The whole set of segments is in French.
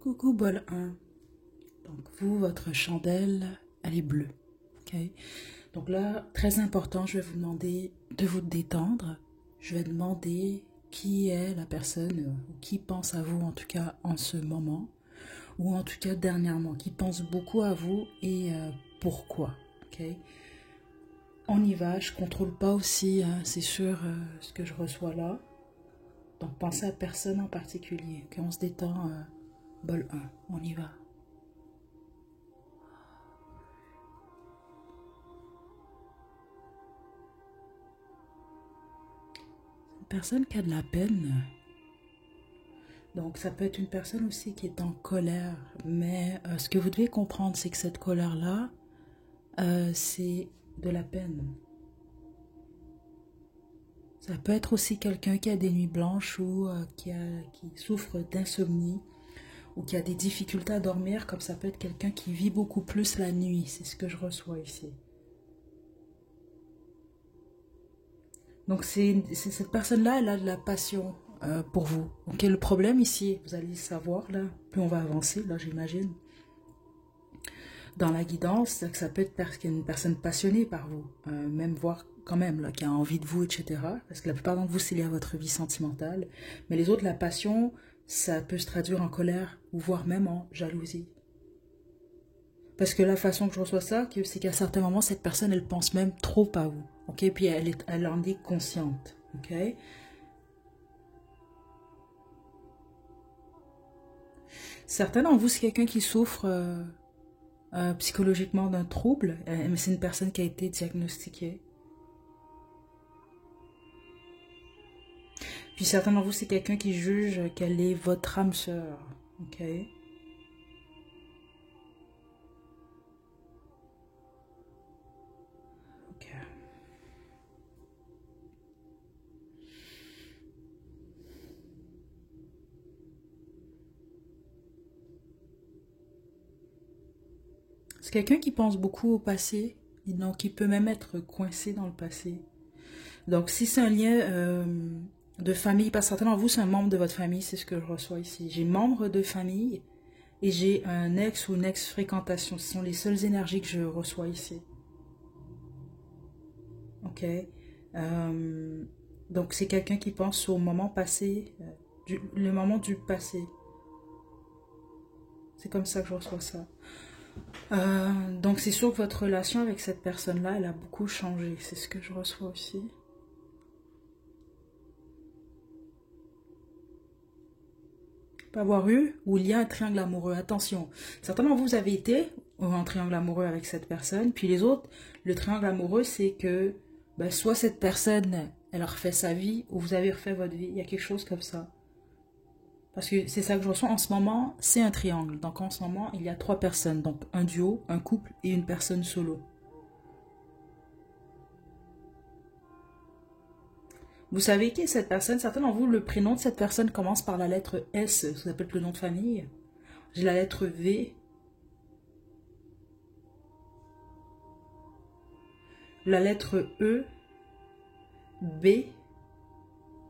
Coucou bol 1. Donc vous, votre chandelle, elle est bleue. Ok. Donc là, très important, je vais vous demander de vous détendre. Je vais demander qui est la personne, ou qui pense à vous en tout cas en ce moment, ou en tout cas dernièrement, qui pense beaucoup à vous et pourquoi. Ok. On y va, je contrôle pas aussi, hein, c'est sûr, ce que je reçois là. Donc pensez à personne en particulier. Ok, on se détend, bol 1, on y va. Une personne qui a de la peine. Donc ça peut être une personne aussi qui est en colère. Mais ce que vous devez comprendre, c'est que cette colère-là, c'est de la peine. Ça peut être aussi quelqu'un qui a des nuits blanches ou qui souffre d'insomnie ou qui a des difficultés à dormir, comme ça peut être quelqu'un qui vit beaucoup plus la nuit. C'est ce que je reçois ici. Donc cette personne-là, elle a de la passion pour vous. Ok, le problème ici, vous allez le savoir là, plus on va avancer, là j'imagine, dans la guidance, c'est que ça peut être une personne passionnée par vous, même voire quand même, là, qui a envie de vous, etc. Parce que la plupart d'entre vous, c'est lié à votre vie sentimentale. Mais les autres, la passion, ça peut se traduire en colère, ou voire même en jalousie. Parce que la façon que je reçois ça, c'est qu'à certains moments, cette personne, elle pense même trop à vous. Ok, puis elle en est consciente. Ok. Certains d'entre vous, c'est quelqu'un qui souffre psychologiquement d'un trouble, mais c'est une personne qui a été diagnostiquée. Puis certains d'entre vous, c'est quelqu'un qui juge qu'elle est votre âme sœur. Ok. Ok. C'est quelqu'un qui pense beaucoup au passé, et donc il peut même être coincé dans le passé. Donc si c'est un lien de famille, parce que certains d'entre vous, c'est un membre de votre famille, c'est ce que je reçois ici. J'ai membre de famille et j'ai un ex ou une ex-fréquentation. Ce sont les seules énergies que je reçois ici. Ok. Donc c'est quelqu'un qui pense au moment passé, le moment du passé. C'est comme ça que je reçois ça. Donc c'est sûr que votre relation avec cette personne-là, elle a beaucoup changé. C'est ce que je reçois aussi. Peut avoir eu ou il y a un triangle amoureux. Attention, certainement vous avez été en triangle amoureux avec cette personne, puis les autres, le triangle amoureux, c'est que ben, soit cette personne, elle a refait sa vie, ou vous avez refait votre vie. Il y a quelque chose comme ça. Parce que c'est ça que je ressens en ce moment, c'est un triangle. Donc en ce moment, il y a 3 personnes. Donc un duo, un couple et une personne solo. Vous savez qui est cette personne? Certains d'entre vous, le prénom de cette personne commence par la lettre S, ça s'appelle le nom de famille. J'ai la lettre V, la lettre E, B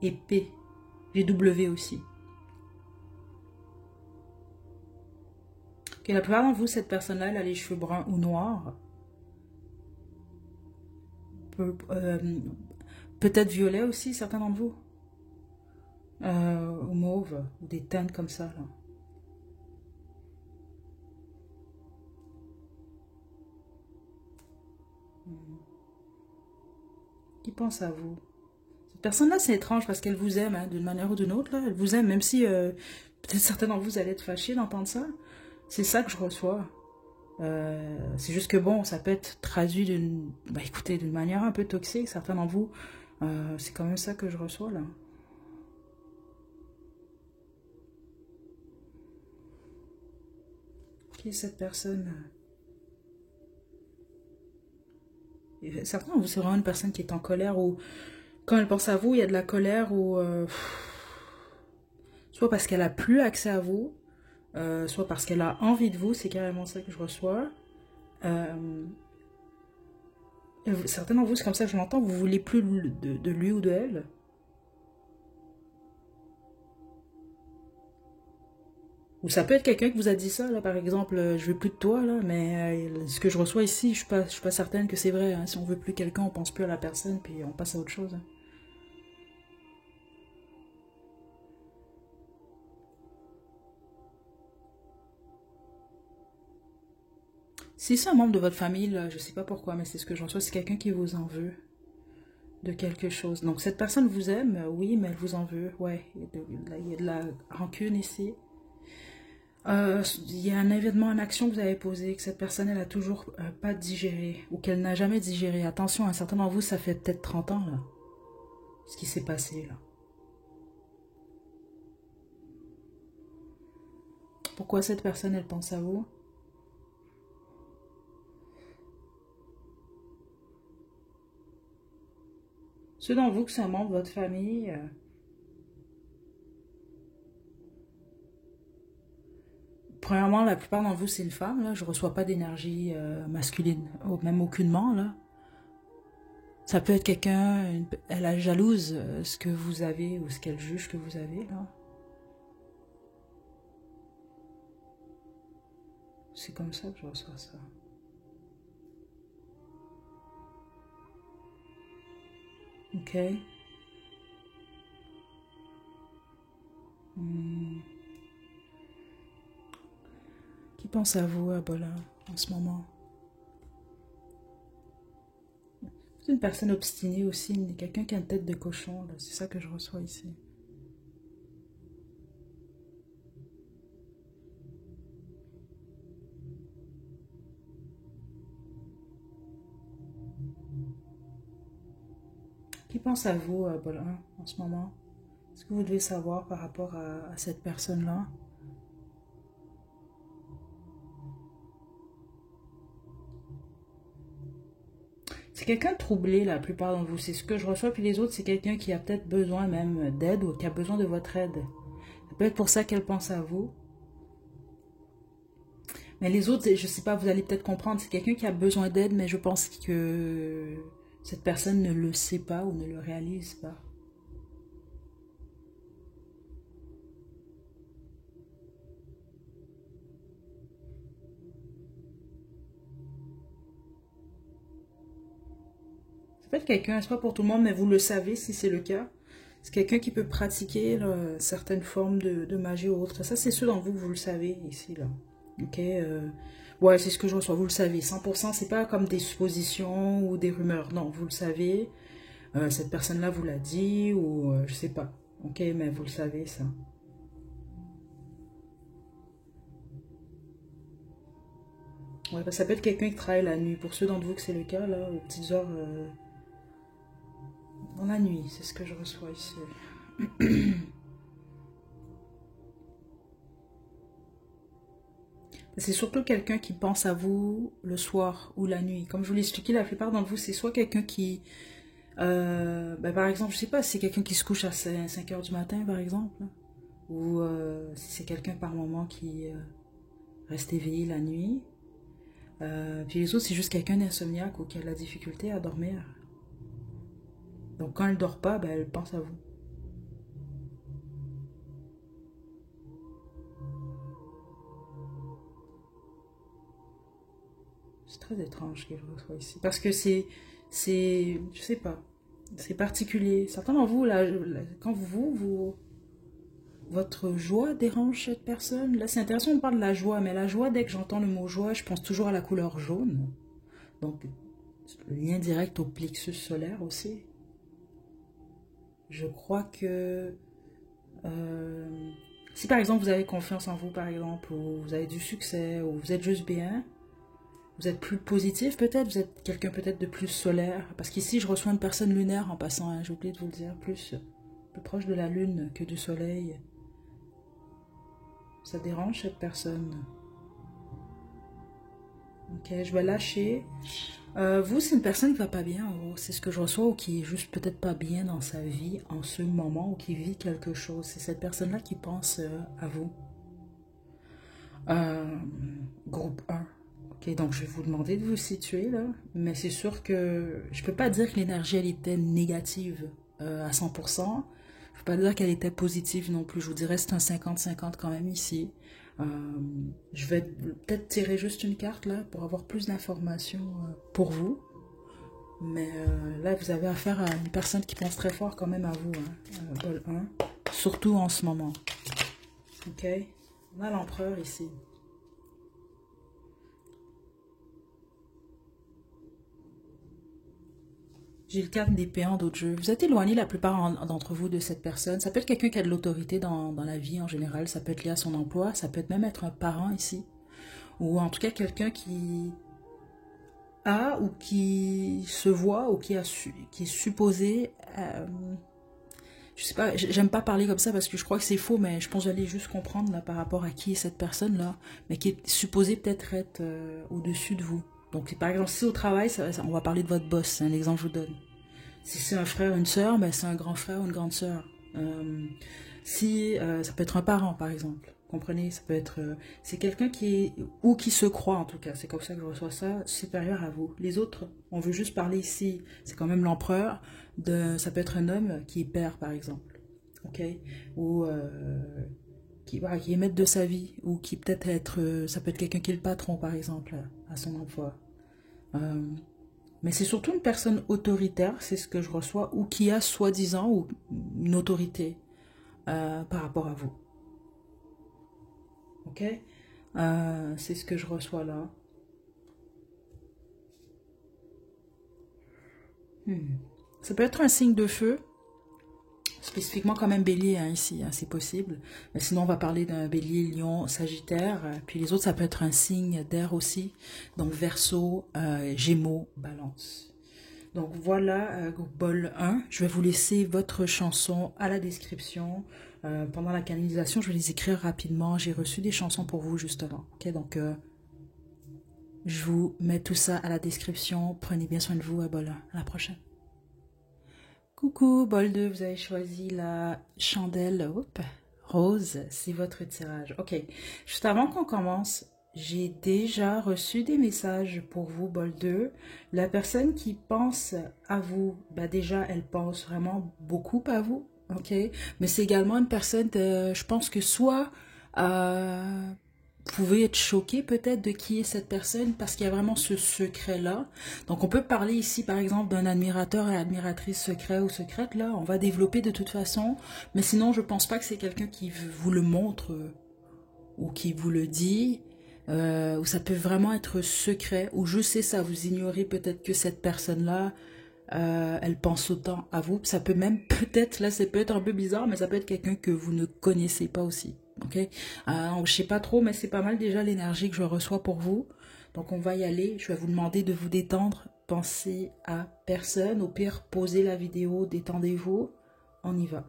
et P. J'ai W aussi. Okay, la plupart d'entre vous, cette personne-là, elle a les cheveux bruns ou noirs. Peut-être violet aussi, certains d'entre vous. Ou mauve, ou des teintes comme ça. Là. Qui pense à vous? Cette personne-là, c'est étrange parce qu'elle vous aime, hein, d'une manière ou d'une autre. Là. Elle vous aime, même si peut-être certains d'entre vous allaient être fâchés d'entendre ça. C'est ça que je reçois. C'est juste que bon, ça peut être traduit d'une, bah, écoutez, d'une manière un peu toxique. Certains d'entre vous, c'est quand même ça que je reçois là. Qui est cette personne? Et certains d'entre vous, c'est vraiment une personne qui est en colère ou quand elle pense à vous, il y a de la colère ou soit parce qu'elle a plus accès à vous, soit parce qu'elle a envie de vous. C'est carrément ça que je reçois. Certains d'entre vous, c'est comme ça que je l'entends, vous voulez plus de lui ou de elle. Ou ça peut être quelqu'un qui vous a dit ça, là, par exemple, je veux plus de toi, là, mais ce que je reçois ici, je suis pas certaine que c'est vrai. Hein. Si on veut plus quelqu'un, on pense plus à la personne, puis on passe à autre chose. Hein. Si c'est un membre de votre famille, là, je sais pas pourquoi, mais c'est ce que je reçois, c'est quelqu'un qui vous en veut de quelque chose. Donc cette personne vous aime, oui, mais elle vous en veut, ouais. Il y a de la rancune ici. Il y a un événement, une action que vous avez posé, que cette personne, elle a toujours pas digéré, ou qu'elle n'a jamais digéré. Attention, un certain d'entre vous, ça fait peut-être 30 ans, là, ce qui s'est passé, là. Pourquoi cette personne, elle pense à vous? Ceux d'entre vous que c'est un membre de votre famille, premièrement, la plupart d'entre vous, c'est une femme, là. Je reçois pas d'énergie masculine, même aucunement, là. Ça peut être quelqu'un, elle a jalouse ce que vous avez ou ce qu'elle juge que vous avez, là. C'est comme ça que je reçois ça. Ok. Hmm. Qui pense à vous, Abola, en ce moment? C'est une personne obstinée aussi, mais quelqu'un qui a une tête de cochon, là. C'est ça que je reçois ici. Qui pense à vous, Abola, en ce moment? Est-ce que vous devez savoir par rapport à cette personne-là? C'est quelqu'un de troublé, la plupart d'entre vous. C'est ce que je reçois. Puis les autres, c'est quelqu'un qui a peut-être besoin même d'aide ou qui a besoin de votre aide. Ça peut être pour ça qu'elle pense à vous. Mais les autres, je sais pas, vous allez peut-être comprendre. C'est quelqu'un qui a besoin d'aide, mais je pense que cette personne ne le sait pas ou ne le réalise pas. Ça peut être quelqu'un, c'est pas pour tout le monde, mais vous le savez si c'est le cas. C'est quelqu'un qui peut pratiquer là, certaines formes de magie ou autre. Ça, c'est ceux d'entre vous que vous le savez ici, là. Ok, ouais, c'est ce que je reçois, vous le savez. 100%, c'est pas comme des suppositions ou des rumeurs. Non, vous le savez. Cette personne-là vous l'a dit ou je sais pas. Ok, mais vous le savez, ça. Ouais, bah, ça peut être quelqu'un qui travaille la nuit. Pour ceux d'entre vous que c'est le cas, là, aux petites heures dans la nuit, c'est ce que je reçois ici. C'est surtout quelqu'un qui pense à vous le soir ou la nuit. Comme je vous l'ai expliqué, la plupart d'entre vous, c'est soit quelqu'un qui... ben, par exemple, je sais pas, si c'est quelqu'un qui se couche à 5 heures du matin, par exemple. Là, ou si c'est quelqu'un par moment qui reste éveillé la nuit. Puis les autres, c'est juste quelqu'un d'insomniaque ou qui a de la difficulté à dormir. Donc quand elle dort pas, ben, elle pense à vous. C'est très étrange que je reçois ici. Parce que je sais pas, c'est particulier. Certains d'entre vous, là, quand votre joie dérange cette personne. Là, c'est intéressant, on parle de la joie, mais la joie, dès que j'entends le mot joie, je pense toujours à la couleur jaune. Donc, le lien direct au plexus solaire aussi. Je crois que si par exemple vous avez confiance en vous, par exemple, ou vous avez du succès, ou vous êtes juste bien, vous êtes plus positif peut-être, vous êtes quelqu'un peut-être de plus solaire. Parce qu'ici, je reçois une personne lunaire en passant, hein, j'ai oublié de vous le dire, plus proche de la lune que du soleil. Ça dérange cette personne. Ok, je vais lâcher. Vous, c'est une personne qui va pas bien, c'est ce que je reçois, ou qui est juste peut-être pas bien dans sa vie en ce moment, ou qui vit quelque chose. C'est cette personne-là qui pense à vous. Euh, Groupe 1. Ok, donc je vais vous demander de vous situer là, mais c'est sûr que je peux pas dire que l'énergie elle était négative à 100%. Je peux pas dire qu'elle était positive non plus. Je vous dirais c'est un 50-50 quand même ici. Je vais peut-être tirer juste une carte là pour avoir plus d'informations pour vous. Mais là, vous avez affaire à une personne qui pense très fort quand même à vous, hein, bol 1. Surtout en ce moment. Ok? On a l'empereur ici. J'ai le cadre d'épée en d'autres jeux. Vous êtes éloigné la plupart d'entre vous de cette personne. Ça peut être quelqu'un qui a de l'autorité dans la vie en général. Ça peut être lié à son emploi. Ça peut être même être un parent ici. Ou en tout cas quelqu'un qui a ou qui se voit ou qui est supposé... je sais pas, j'aime pas parler comme ça parce que je crois que c'est faux, mais je pense que j'allais juste comprendre là par rapport à qui est cette personne-là, mais qui est supposée peut-être être au-dessus de vous. Donc par exemple, si au travail, on va parler de votre boss, c'est un exemple que je vous donne. Si c'est un frère ou une sœur, ben c'est un grand frère ou une grande sœur. Si ça peut être un parent par exemple, comprenez, ça peut être c'est quelqu'un qui est ou qui se croit en tout cas, c'est comme ça que je reçois ça, supérieur à vous. Les autres, on veut juste parler ici, c'est quand même l'empereur de, ça peut être un homme qui est père par exemple, ok, ou qui voilà, qui est maître de sa vie, ou qui peut-être être, ça peut être quelqu'un qui est le patron par exemple à son emploi. Euh, mais c'est surtout une personne autoritaire, c'est ce que je reçois, ou qui a soi-disant ou une autorité par rapport à vous. Ok? C'est ce que je reçois là. Ça peut être un signe de feu, spécifiquement quand même bélier hein, ici, hein, c'est possible. Mais sinon, on va parler d'un bélier, lion, sagittaire. Puis les autres, ça peut être un signe d'air aussi. Donc verseau, gémeaux, balance. Donc voilà, bol 1. Je vais vous laisser votre chanson à la description. Pendant la canalisation, je vais les écrire rapidement. J'ai reçu des chansons pour vous justement. Ok, donc je vous mets tout ça à la description. Prenez bien soin de vous, bol 1. À la prochaine. Coucou, bol 2, vous avez choisi la chandelle rose. C'est votre tirage. Ok, juste avant qu'on commence, j'ai déjà reçu des messages pour vous, bol 2. La personne qui pense à vous, bah déjà, elle pense vraiment beaucoup à vous, ok? Mais c'est également une personne, je pense que soit vous pouvez être choqué peut-être de qui est cette personne parce qu'il y a vraiment ce secret-là. Donc on peut parler ici par exemple d'un admirateur et admiratrice secret ou secrète, là, on va développer de toute façon. Mais sinon, je pense pas que c'est quelqu'un qui vous le montre ou qui vous le dit, ou ça peut vraiment être secret, ou je sais ça, vous ignorez peut-être que cette personne-là, elle pense autant à vous. Ça peut même peut-être, là c'est peut-être un peu bizarre, mais ça peut être quelqu'un que vous ne connaissez pas aussi. Ok, je sais pas trop, mais c'est pas mal déjà l'énergie que je reçois pour vous. Donc on va y aller. Je vais vous demander de vous détendre. Pensez à personne. Au pire, posez la vidéo, détendez-vous. On y va.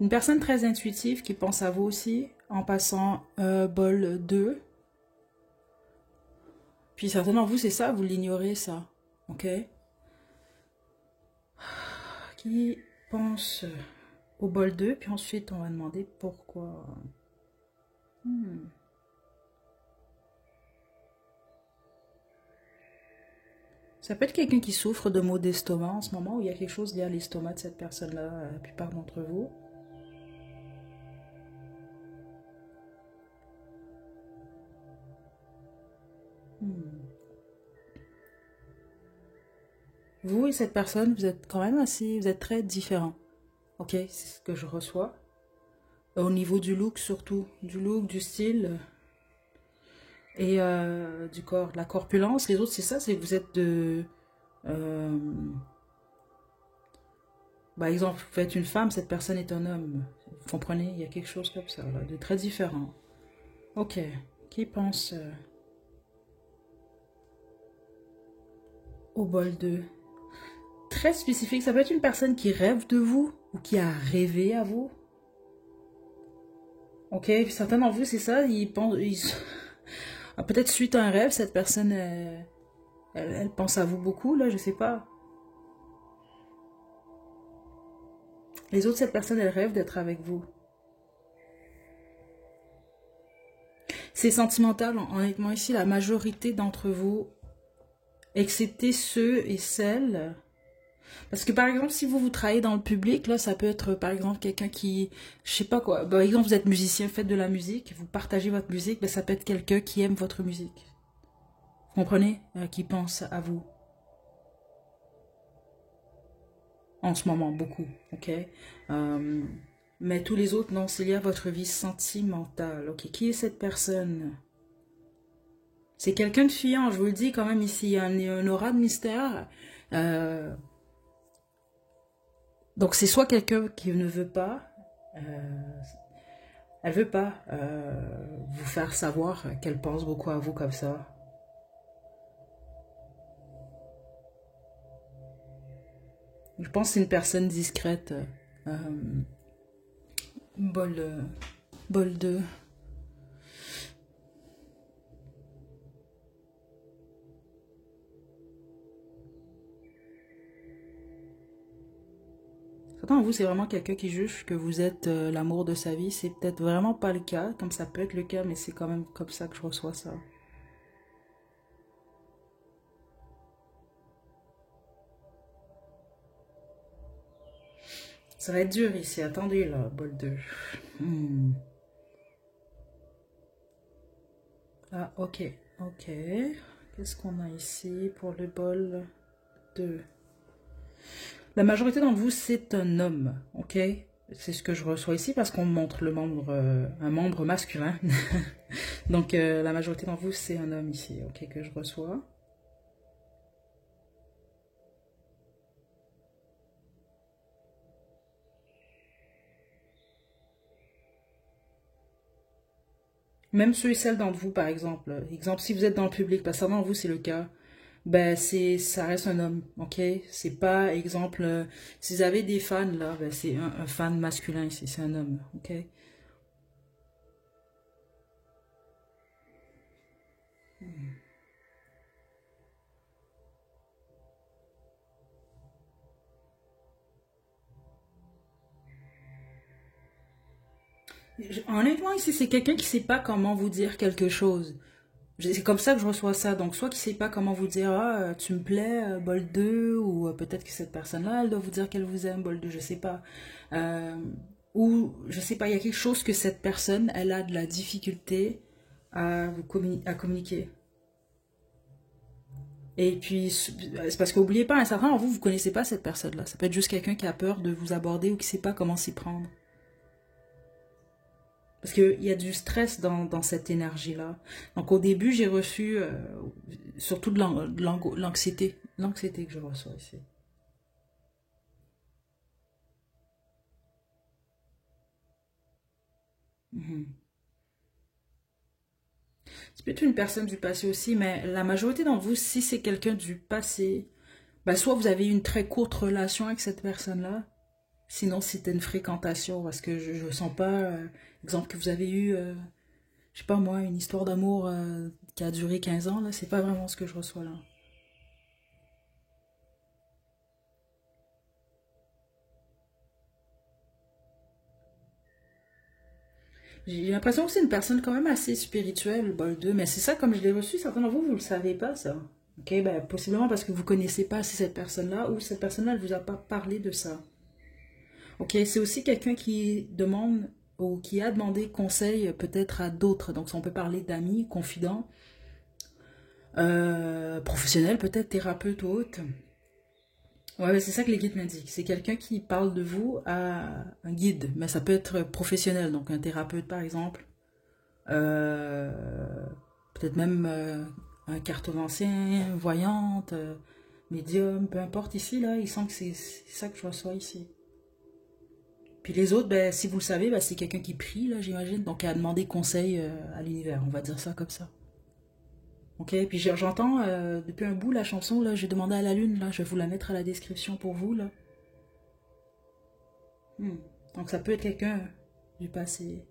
Une personne très intuitive qui pense à vous aussi, en passant bol 2. Puis certains d'entre vous, c'est ça, vous l'ignorez ça. Ok? Qui pense au bol 2, puis ensuite on va demander pourquoi. Ça peut être quelqu'un qui souffre de maux d'estomac en ce moment, où il y a quelque chose lié à l'estomac de cette personne-là, la plupart d'entre vous. Vous et cette personne, vous êtes quand même assez, vous êtes très différents. Ok, c'est ce que je reçois. Au niveau du look surtout, du look, du style et du corps, de la corpulence. Les autres, c'est ça, c'est que vous êtes de... euh, par exemple, vous êtes une femme, cette personne est un homme. Vous comprenez, il y a quelque chose comme ça, là, de très différent. Ok, qui pense au bol 2? Très spécifique, ça peut être une personne qui rêve de vous ou qui a rêvé à vous. Ok, puis certains d'entre vous, c'est ça, ils pensent... peut-être suite à un rêve, cette personne, elle pense à vous beaucoup, là, je sais pas. Les autres, cette personne, elle rêve d'être avec vous. C'est sentimental, honnêtement, ici, la majorité d'entre vous, excepté ceux et celles... Parce que, par exemple, si vous travaillez dans le public, là, ça peut être, par exemple, quelqu'un qui... Je sais pas quoi. Par exemple, vous êtes musicien, faites de la musique, vous partagez votre musique, ben, ça peut être quelqu'un qui aime votre musique. Vous comprenez? Qui pense à vous. En ce moment, beaucoup, ok? Euh, mais tous les autres, non, c'est lié à votre vie sentimentale, ok? Qui est cette personne? C'est quelqu'un de fiant, je vous le dis quand même ici, il y a un aura de mystère. Euh, donc c'est soit quelqu'un qui ne veut pas, elle veut pas vous faire savoir qu'elle pense beaucoup à vous comme ça. Je pense que c'est une personne discrète. Euh, bol, bol de... Attends, vous, c'est vraiment quelqu'un qui juge que vous êtes l'amour de sa vie. C'est peut-être vraiment pas le cas, comme ça peut être le cas, mais c'est quand même comme ça que je reçois ça. Ça va être dur ici, attendez là, bol 2. Hmm. Ah, ok, ok. Qu'est-ce qu'on a ici pour le bol 2? La majorité d'entre vous, c'est un homme, ok? C'est ce que je reçois ici parce qu'on montre le membre, un membre masculin. Donc, la majorité d'entre vous, c'est un homme ici, ok, que je reçois. Même ceux et celles d'entre vous, par exemple. Exemple, si vous êtes dans le public, parce que certains d'entre vous, c'est le cas, ben, ça reste un homme, ok? C'est pas, exemple, si vous avez des fans, là, ben, c'est un fan masculin ici, c'est un homme, ok? Honnêtement, ici, c'est quelqu'un qui sait pas comment vous dire quelque chose. C'est comme ça que je reçois ça. Donc, soit qui sait pas comment vous dire, ah, tu me plais, bol 2 ou peut-être que cette personne-là, elle doit vous dire qu'elle vous aime, bol 2 je sais pas. Euh, ou, je sais pas, il y a quelque chose que cette personne, elle a de la difficulté à à communiquer. Et puis, c'est parce qu'oubliez pas, un certain moment, vous connaissez pas cette personne-là. Ça peut être juste quelqu'un qui a peur de vous aborder ou qui sait pas comment s'y prendre. Parce qu'il y a du stress dans cette énergie-là. Donc au début, j'ai reçu surtout de l'anxiété. L'anxiété que je reçois ici. Mhm. C'est peut-être une personne du passé aussi, mais la majorité d'entre vous, si c'est quelqu'un du passé, bah, soit vous avez eu une très courte relation avec cette personne-là, sinon c'était une fréquentation, parce que je sens pas, exemple, que vous avez eu, je sais pas moi, une histoire d'amour qui a duré 15 ans, là, c'est pas vraiment ce que je reçois là. J'ai l'impression que c'est une personne quand même assez spirituelle, bol 2, mais c'est ça, comme je l'ai reçu, certains d'entre vous, vous le savez pas, ça. Ok, ben, possiblement parce que vous connaissez pas assez cette personne-là, ou cette personne-là, elle vous a pas parlé de ça. Ok, c'est aussi quelqu'un qui demande, ou qui a demandé conseil peut-être à d'autres, donc on peut parler d'amis, confidents, professionnels, peut-être thérapeutes ou autres. Ouais, ouais, c'est ça que les guides m'indiquent. C'est quelqu'un qui parle de vous à un guide, mais ça peut être professionnel, donc un thérapeute par exemple. Euh, Peut-être même un cartomancien, voyante, médium, peu importe ici, là, il semble que c'est ça que je reçois ici. Puis les autres, ben, si vous le savez, ben, c'est quelqu'un qui prie, là, j'imagine, donc qui a demandé conseil à l'univers, on va dire ça comme ça. Ok, puis j'entends depuis un bout la chanson, là, j'ai demandé à la lune, là, je vais vous la mettre à la description pour vous, là. Hmm. Donc ça peut être quelqu'un du passé.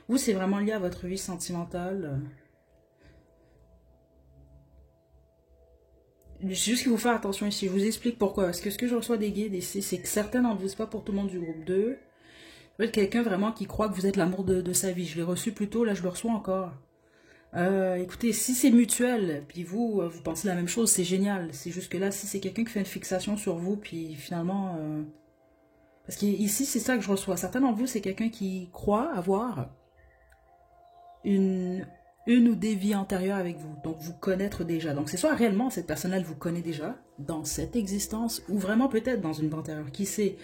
Vous, c'est vraiment lié à votre vie sentimentale. juste qu'il faut faire attention ici. Je vous explique pourquoi. Parce que ce que je reçois des guides ici, c'est que certains d'entre vous, c'est pas pour tout le monde du groupe 2. Vous êtes quelqu'un vraiment qui croit que vous êtes l'amour de sa vie. Je l'ai reçu plus tôt, là je le reçois encore. Écoutez, si c'est mutuel, puis vous pensez la même chose, c'est génial. C'est juste que là, si c'est quelqu'un qui fait une fixation sur vous, puis finalement... parce qu'ici, c'est ça que je reçois. Certains d'entre vous, c'est quelqu'un qui croit avoir une ou des vies antérieures avec vous. Donc, vous connaître déjà. Donc, c'est soit réellement, cette personne-là, elle vous connaît déjà dans cette existence, ou vraiment peut-être dans une vie antérieure. Qui sait?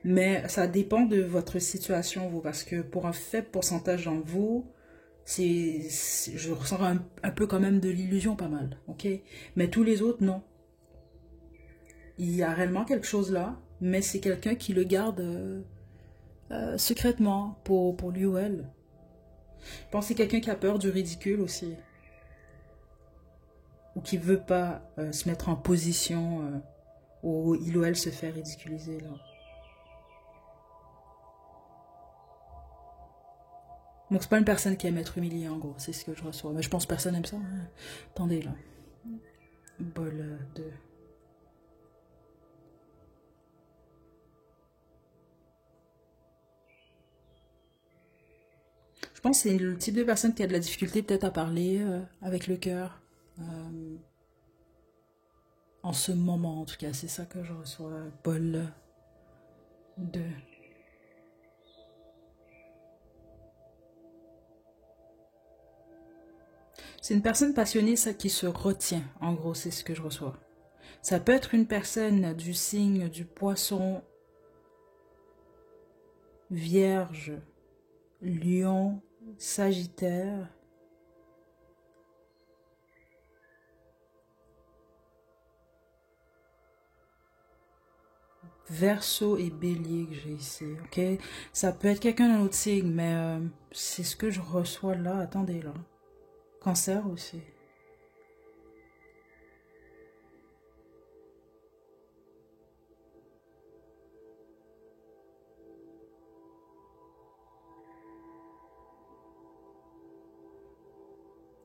Mais ça dépend de votre situation, vous. Parce que pour un faible pourcentage d'entre vous, je ressens un peu quand même de l'illusion, pas mal. Ok? Mais tous les autres, non. Il y a réellement quelque chose là, mais c'est quelqu'un qui le garde secrètement pour lui ou elle. Je pense que c'est quelqu'un qui a peur du ridicule aussi. Ou qui veut pas se mettre en position où il ou elle se fait ridiculiser. Là. Donc c'est pas une personne qui aime être humiliée en gros, c'est ce que je reçois. Mais je pense que personne aime ça. Hein. Attendez là. Bol de... Je pense que c'est le type de personne qui a de la difficulté peut-être à parler avec le cœur. En ce moment, en tout cas, c'est ça que je reçois. Bol de... C'est une personne passionnée, ça, qui se retient. En gros, c'est ce que je reçois. Ça peut être une personne du signe du poisson, vierge, lion, sagittaire, Verseau et bélier que j'ai ici, ok? Ça peut être quelqu'un d'un autre signe, mais c'est ce que je reçois là. Attendez, là. Cancer aussi.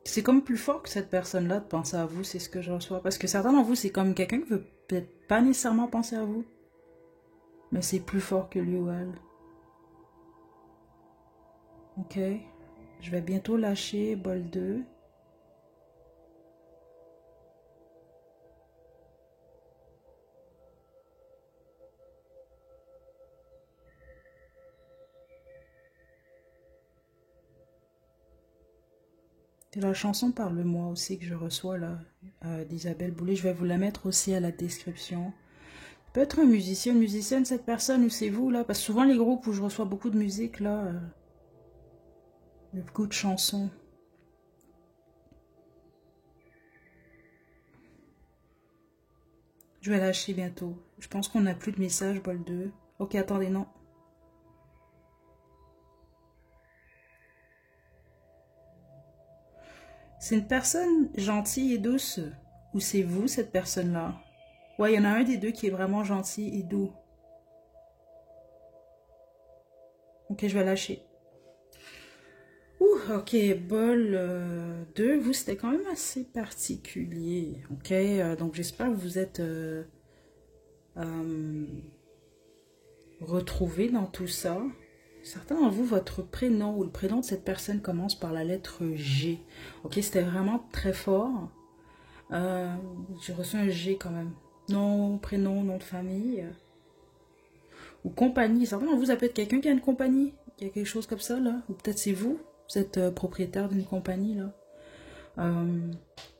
C'est comme plus fort que cette personne-là de penser à vous, c'est ce que je reçois. Parce que certains d'entre vous, c'est comme quelqu'un qui veut peut-être pas nécessairement penser à vous. Mais c'est plus fort que lui ou elle. Ok. Je vais bientôt lâcher bol 2. C'est la chanson Parle-moi aussi que je reçois là, d'Isabelle Boulay. Je vais vous la mettre aussi à la description. Peut être un musicien, une musicienne, cette personne, ou c'est vous là. Parce que souvent les groupes où je reçois beaucoup de musique là, beaucoup de chansons. Je vais lâcher bientôt. Je pense qu'on n'a plus de messages, bol 2. Ok, attendez, non. C'est une personne gentille et douce. Ou c'est vous, cette personne-là? Ouais, il y en a un des deux qui est vraiment gentil et doux. Ok, je vais lâcher. Ouh, ok, bol 2. Vous, c'était quand même assez particulier. Ok, donc j'espère que vous êtes retrouvés dans tout ça. Certains d'entre vous, votre prénom ou le prénom de cette personne commence par la lettre G. Ok, c'était vraiment très fort. J'ai reçu un G quand même. Nom, prénom, nom de famille. Ou compagnie. Certains d'entre vous, ça peut être quelqu'un qui a une compagnie. Qui a quelque chose comme ça, là. Ou peut-être c'est vous. Vous êtes propriétaire d'une compagnie, là.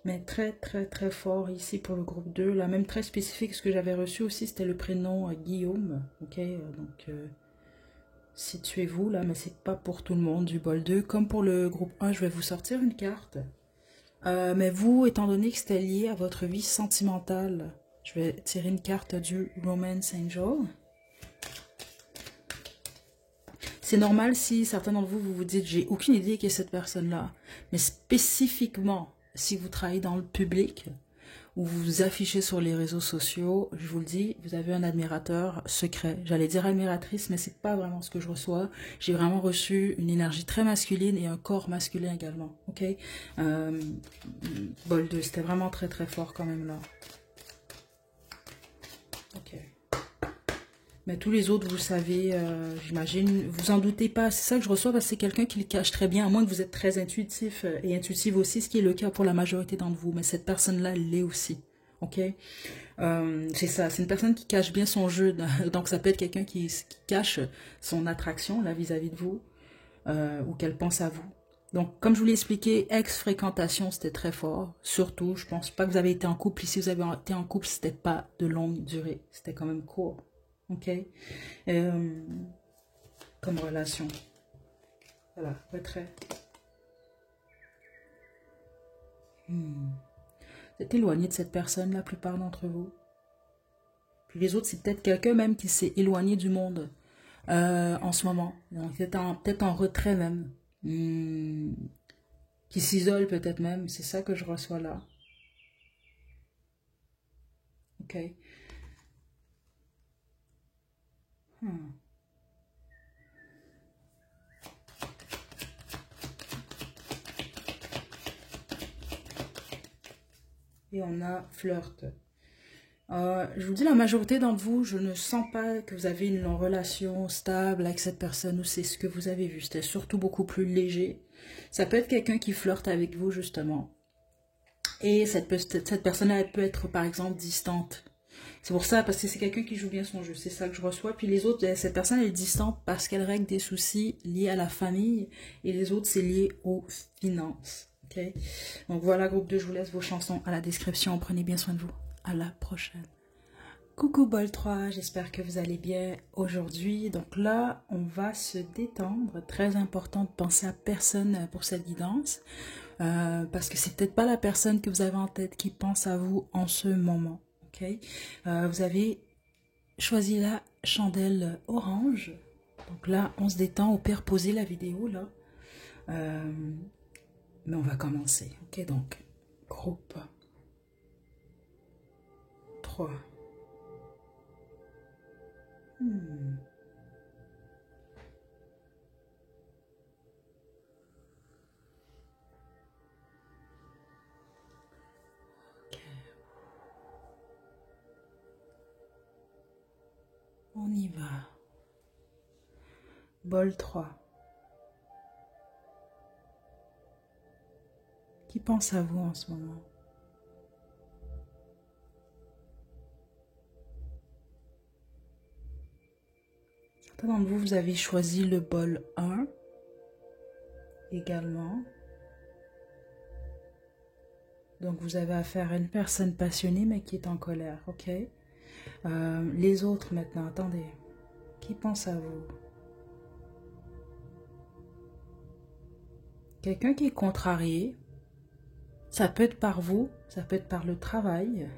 Mais très, très, très fort ici pour le groupe 2. Là, même très spécifique. Ce que j'avais reçu aussi, c'était le prénom Guillaume. Ok, donc... situez-vous là, mais c'est pas pour tout le monde du bol 2. Comme pour le groupe 1, je vais vous sortir une carte. Mais vous, étant donné que c'était lié à votre vie sentimentale, je vais tirer une carte du Romance Angel. C'est normal si certains d'entre vous, vous vous dites, j'ai aucune idée qui est cette personne-là. Mais spécifiquement, si vous travaillez dans le public, ou vous vous affichez sur les réseaux sociaux, je vous le dis, vous avez un admirateur secret. J'allais dire admiratrice, mais c'est pas vraiment ce que je reçois. J'ai vraiment reçu une énergie très masculine et un corps masculin également. Ok, bol 2, c'était vraiment très très fort quand même là. Mais tous les autres, vous le savez, j'imagine, vous en doutez pas. C'est ça que je reçois parce que c'est quelqu'un qui le cache très bien, à moins que vous êtes très intuitif et intuitive aussi, ce qui est le cas pour la majorité d'entre vous. Mais cette personne-là, elle l'est aussi. Ok? C'est ça, c'est une personne qui cache bien son jeu. Donc ça peut être quelqu'un qui cache son attraction là vis-à-vis de vous ou qu'elle pense à vous. Donc, comme je vous l'ai expliqué, ex-fréquentation, c'était très fort. Surtout, je pense pas que vous avez été en couple. Si vous avez été en couple, c'était pas de longue durée. C'était quand même court. Ok? Comme relation. Voilà, retrait. Vous êtes éloigné de cette personne, la plupart d'entre vous. Puis les autres, c'est peut-être quelqu'un même qui s'est éloigné du monde en ce moment. Donc, peut-être en retrait même. Qui s'isole peut-être même. C'est ça que je reçois là. Ok. Et on a flirt. Je vous dis, la majorité d'entre vous, je ne sens pas que vous avez une relation stable avec cette personne ou c'est ce que vous avez vu. C'était surtout beaucoup plus léger. Ça peut être quelqu'un qui flirte avec vous, justement. Et cette personne-là, elle peut être, par exemple, distante. C'est pour ça, parce que c'est quelqu'un qui joue bien son jeu. C'est ça que je reçois. Puis les autres, cette personne, elle est distante parce qu'elle règle des soucis liés à la famille. Et les autres, c'est lié aux finances. Ok? Donc voilà, groupe 2, je vous laisse vos chansons à la description. Prenez bien soin de vous. À la prochaine. Coucou Bol 3, j'espère que vous allez bien aujourd'hui. Donc là, on va se détendre. Très important de penser à personne pour cette guidance. Parce que c'est peut-être pas la personne que vous avez en tête qui pense à vous en ce moment. Ok, vous avez choisi la chandelle orange. Donc là, on se détend. Au pire, posez la vidéo là. Mais on va commencer. Ok, donc groupe 3. On y va. Bol 3. Qui pense à vous en ce moment? Certains d'entre vous, vous avez choisi le bol 1 également. Donc vous avez affaire à une personne passionnée mais qui est en colère, ok? Les autres maintenant, attendez. Qui pense à vous? Quelqu'un qui est contrarié. Ça peut être par vous, ça peut être par le travail.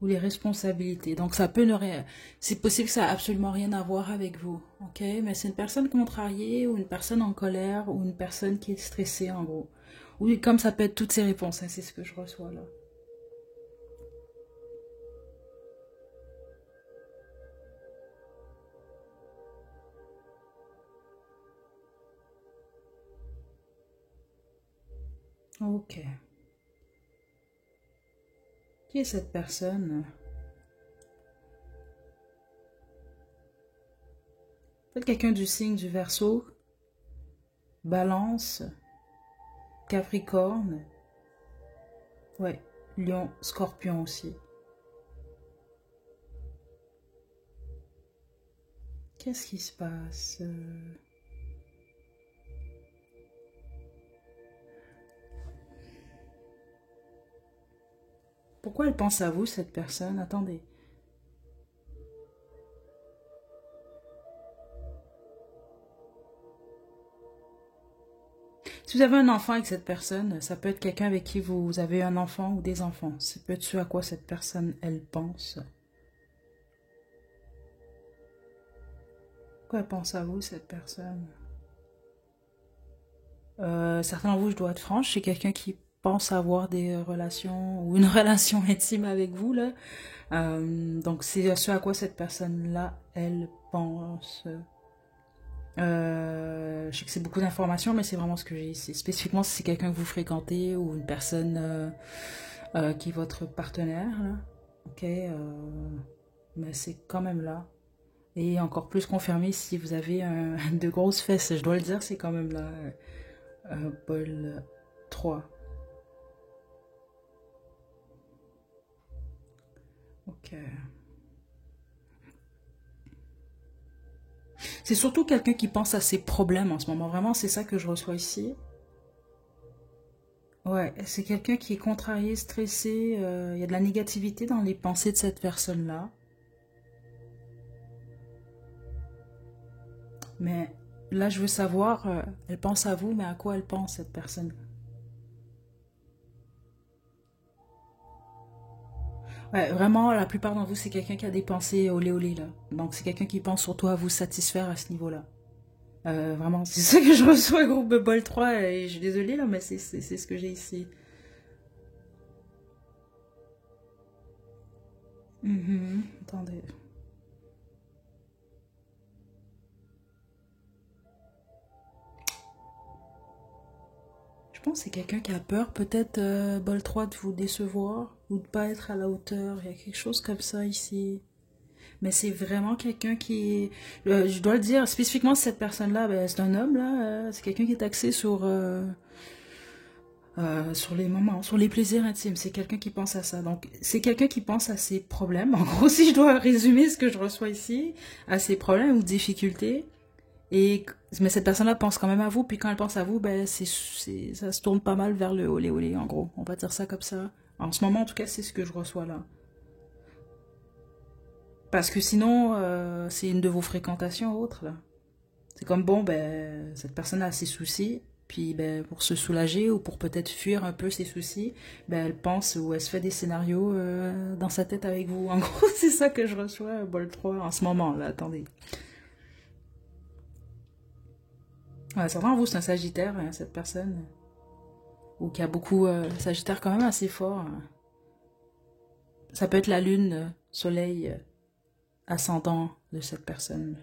Ou les responsabilités. Donc ça peut ne rien... C'est possible que ça n'a absolument rien à voir avec vous. Ok? Mais c'est une personne contrariée ou une personne en colère ou une personne qui est stressée en gros. Oui, comme ça peut être toutes ces réponses. Hein, c'est ce que je reçois là. Ok. Qui est cette personne? Peut-être quelqu'un du signe du Verseau, Balance, Capricorne, ouais, Lion, Scorpion aussi. Qu'est-ce qui se passe? Pourquoi elle pense à vous, cette personne? Attendez. Si vous avez un enfant avec cette personne, ça peut être quelqu'un avec qui vous avez un enfant ou des enfants. Ça peut être ce à quoi cette personne, elle pense. Pourquoi elle pense à vous, cette personne? Certains d'entre vous, je dois être franche, c'est quelqu'un qui pense avoir des relations ou une relation intime avec vous, là. Donc, c'est ce à quoi cette personne-là, elle pense. Je sais que c'est beaucoup d'informations, mais c'est vraiment ce que j'ai ici. Spécifiquement, si c'est quelqu'un que vous fréquentez ou une personne qui est votre partenaire, là. Ok, mais c'est quand même là. Et encore plus confirmé si vous avez de grosses fesses, je dois le dire, c'est quand même là. Bol 3. Ok. C'est surtout quelqu'un qui pense à ses problèmes en ce moment. Vraiment, c'est ça que je reçois ici. Ouais, c'est quelqu'un qui est contrarié, stressé. Il y a de la négativité dans les pensées de cette personne-là. Mais là, je veux savoir, elle pense à vous, mais à quoi elle pense, cette personne? Ouais, vraiment, la plupart d'entre vous, c'est quelqu'un qui a des pensées olé olé, là. Donc, c'est quelqu'un qui pense surtout à vous satisfaire à ce niveau-là. Vraiment, c'est ça que je reçois, groupe Bol 3, et je suis désolée, là, mais c'est ce que j'ai ici. Mhm, attendez. Je pense que c'est quelqu'un qui a peur, peut-être, Bol 3, de vous décevoir, ou de pas être à la hauteur. Il y a quelque chose comme ça ici. Mais c'est vraiment quelqu'un qui est... je dois le dire, spécifiquement cette personne-là, ben, c'est un homme, là. C'est quelqu'un qui est axé sur les moments, sur les plaisirs intimes. C'est quelqu'un qui pense à ça. Donc, c'est quelqu'un qui pense à ses problèmes. En gros, si je dois résumer ce que je reçois ici, à ses problèmes ou difficultés. Et, mais cette personne-là pense quand même à vous. Puis quand elle pense à vous, ben, ça se tourne pas mal vers le olé olé, en gros. On va dire ça comme ça. En ce moment, en tout cas, c'est ce que je reçois là. Parce que sinon, c'est une de vos fréquentations autres, là. C'est comme, bon, ben, cette personne a ses soucis, puis ben, pour se soulager ou pour peut-être fuir un peu ses soucis, ben, elle pense ou elle se fait des scénarios dans sa tête avec vous. En gros, c'est ça que je reçois, Bol 3, en ce moment, là, attendez. Ouais, certains vous, c'est un Sagittaire, hein, cette personne, ou qui a beaucoup, Sagittaire quand même assez fort, hein. Ça peut être la Lune, Soleil, ascendant de cette personne.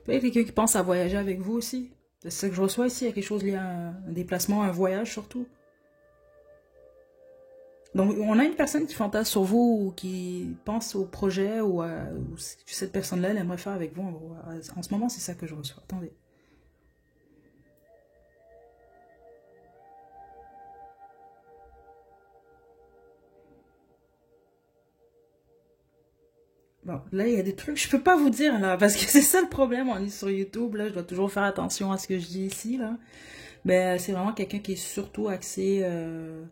Peut-être quelqu'un qui pense à voyager avec vous aussi. C'est ça que je reçois ici. Il y a quelque chose lié à un déplacement, un voyage surtout. Donc, on a une personne qui fantasme sur vous ou qui pense au projet ou ce que cette personne-là, elle aimerait faire avec vous. En gros. En ce moment, c'est ça que je reçois. Attendez. Bon, là, il y a des trucs que je peux pas vous dire, là, parce que c'est ça le problème. On est sur YouTube, là. Je dois toujours faire attention à ce que je dis ici, là. Mais c'est vraiment quelqu'un qui est surtout axé euh,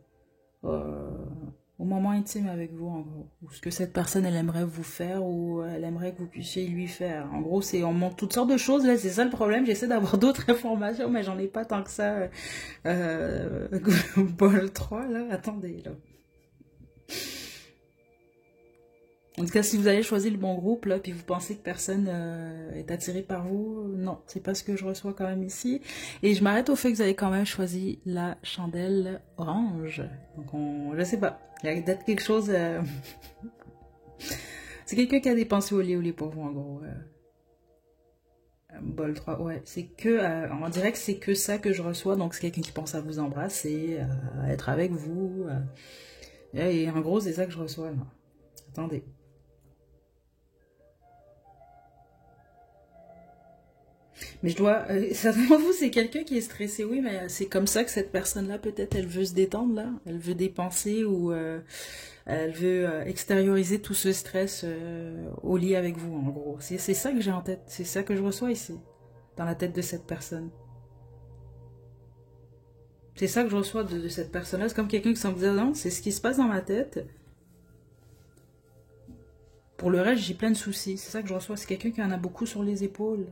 au moment intime avec vous, en gros. Ou ce que cette personne, elle aimerait vous faire ou elle aimerait que vous puissiez lui faire. En gros, on montre toutes sortes de choses, là, c'est ça le problème. J'essaie d'avoir d'autres informations, mais j'en ai pas tant que ça. Euh, Bol 3, là, attendez, là. En tout cas, si vous avez choisi le bon groupe, là, puis vous pensez que personne est attiré par vous, non, c'est pas ce que je reçois quand même ici. Et je m'arrête au fait que vous avez quand même choisi la chandelle orange. Donc, je sais pas. Il y a peut-être quelque chose. C'est quelqu'un qui a dépensé au lait pour vous, en gros. Bol 3, ouais. C'est que. On dirait que c'est que ça que je reçois. Donc, c'est quelqu'un qui pense à vous embrasser, à être avec vous. Et en gros, c'est ça que je reçois, là. Attendez. Mais je dois. Certainement, vous, c'est quelqu'un qui est stressé, oui, mais c'est comme ça que cette personne-là, peut-être, elle veut se détendre, là. Elle veut dépenser ou elle veut extérioriser tout ce stress au lit avec vous, en gros. C'est ça que j'ai en tête. C'est ça que je reçois ici, dans la tête de cette personne. C'est ça que je reçois de cette personne-là. C'est comme quelqu'un qui s'en dit, non, c'est ce qui se passe dans ma tête. Pour le reste, j'ai plein de soucis. C'est ça que je reçois. C'est quelqu'un qui en a beaucoup sur les épaules.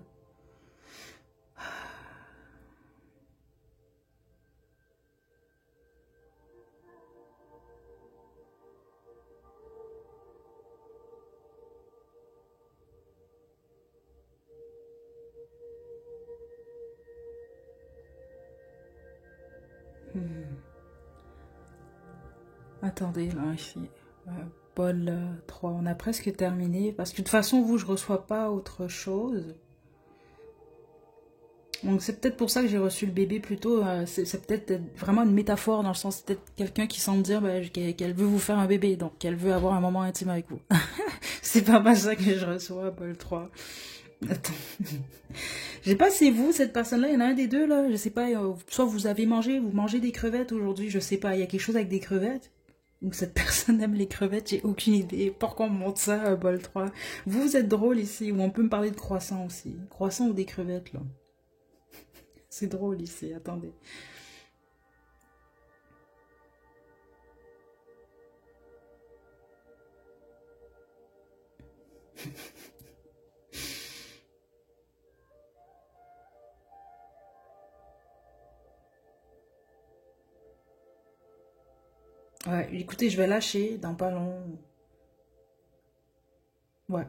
Attendez, là, ici. Euh, Paul 3, on a presque terminé. Parce que de toute façon, vous, je reçois pas autre chose. Donc c'est peut-être pour ça que j'ai reçu le bébé plutôt. C'est peut-être vraiment une métaphore dans le sens peut-être quelqu'un qui semble dire bah, qu'elle veut vous faire un bébé, donc qu'elle veut avoir un moment intime avec vous. C'est pas mal ça que je reçois, Paul 3. Attends. Je sais pas, c'est vous, cette personne-là, il y en a un des deux là, je sais pas, soit vous mangez des crevettes aujourd'hui, je sais pas, il y a quelque chose avec des crevettes. Donc cette personne aime les crevettes, j'ai aucune idée. Pourquoi on me montre ça, bol 3? Vous êtes drôle ici, ou on peut me parler de croissant aussi. Croissant ou des crevettes là. C'est drôle ici, attendez. Ouais, écoutez, je vais lâcher dans pas long. Ouais.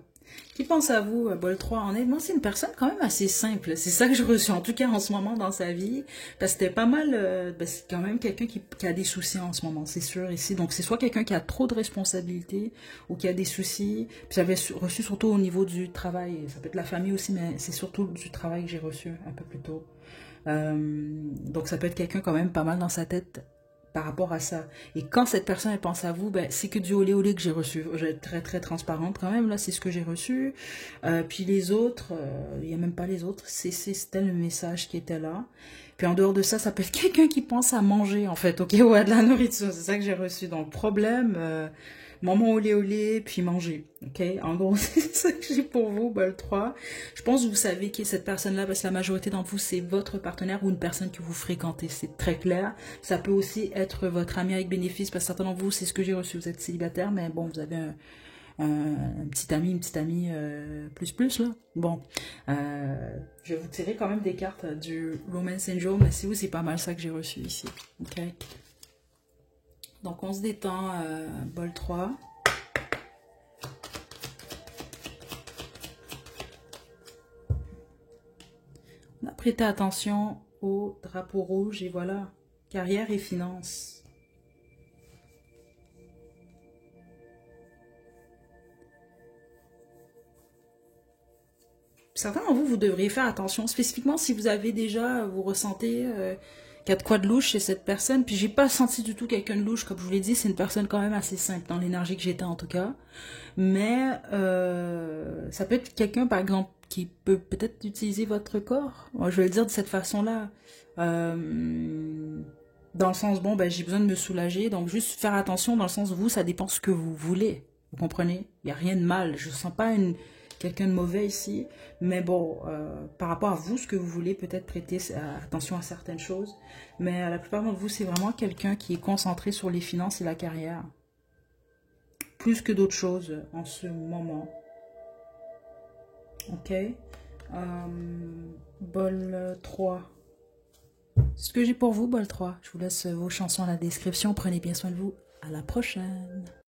Qui pense à vous, Bol 3? Honnêtement, c'est une personne quand même assez simple. C'est ça que je reçois, en tout cas en ce moment dans sa vie. Parce que c'était pas mal. C'est quand même quelqu'un qui a des soucis en ce moment, c'est sûr, ici. Donc, c'est soit quelqu'un qui a trop de responsabilités ou qui a des soucis. Puis j'avais reçu surtout au niveau du travail. Ça peut être la famille aussi, mais c'est surtout du travail que j'ai reçu un peu plus tôt. Donc, ça peut être quelqu'un quand même pas mal dans sa tête par rapport à ça. Et quand cette personne elle pense à vous, ben, c'est que du olé olé que j'ai reçu. Je vais être très très transparente quand même, là, c'est ce que j'ai reçu. Puis les autres, il n'y a même pas les autres, c'était le message qui était là. Puis en dehors de ça, ça peut être quelqu'un qui pense à manger, en fait, ok, ouais, de la nourriture, c'est ça que j'ai reçu. Donc, problème, maman olé olé, puis manger, ok. En gros, c'est ça que j'ai pour vous, bol 3. Je pense que vous savez qui est cette personne-là, parce que la majorité d'entre vous, c'est votre partenaire ou une personne que vous fréquentez, c'est très clair. Ça peut aussi être votre ami avec bénéfice, parce que certains d'entre vous, c'est ce que j'ai reçu, vous êtes célibataire, mais bon, vous avez un petit ami, une petite amie plus plus là. Bon, je vais vous tirer quand même des cartes du Romance Angel, mais si vous, c'est pas mal ça que j'ai reçu ici. Ok. Donc on se détend, bol 3. On a prêté attention au drapeau rouge et voilà, carrière et finances. Certains d'entre vous, vous devriez faire attention, spécifiquement si vous avez déjà, vous ressentez qu'il y a de quoi de louche chez cette personne. Puis j'ai pas senti du tout quelqu'un de louche, comme je vous l'ai dit, c'est une personne quand même assez simple dans l'énergie que j'étais en tout cas. Mais ça peut être quelqu'un, par exemple, qui peut peut-être utiliser votre corps. Moi, je vais le dire de cette façon-là. Dans le sens, bon, ben, j'ai besoin de me soulager. Donc, juste faire attention dans le sens, vous, ça dépend ce que vous voulez. Vous comprenez? Il n'y a rien de mal. Je ne sens pas quelqu'un de mauvais ici. Mais bon, par rapport à vous, ce que vous voulez, peut-être prêter attention à certaines choses. Mais la plupart d'entre vous, c'est vraiment quelqu'un qui est concentré sur les finances et la carrière. Plus que d'autres choses en ce moment. Ok. Bol 3. C'est ce que j'ai pour vous, bol 3. Je vous laisse vos chansons à la description. Prenez bien soin de vous. À la prochaine.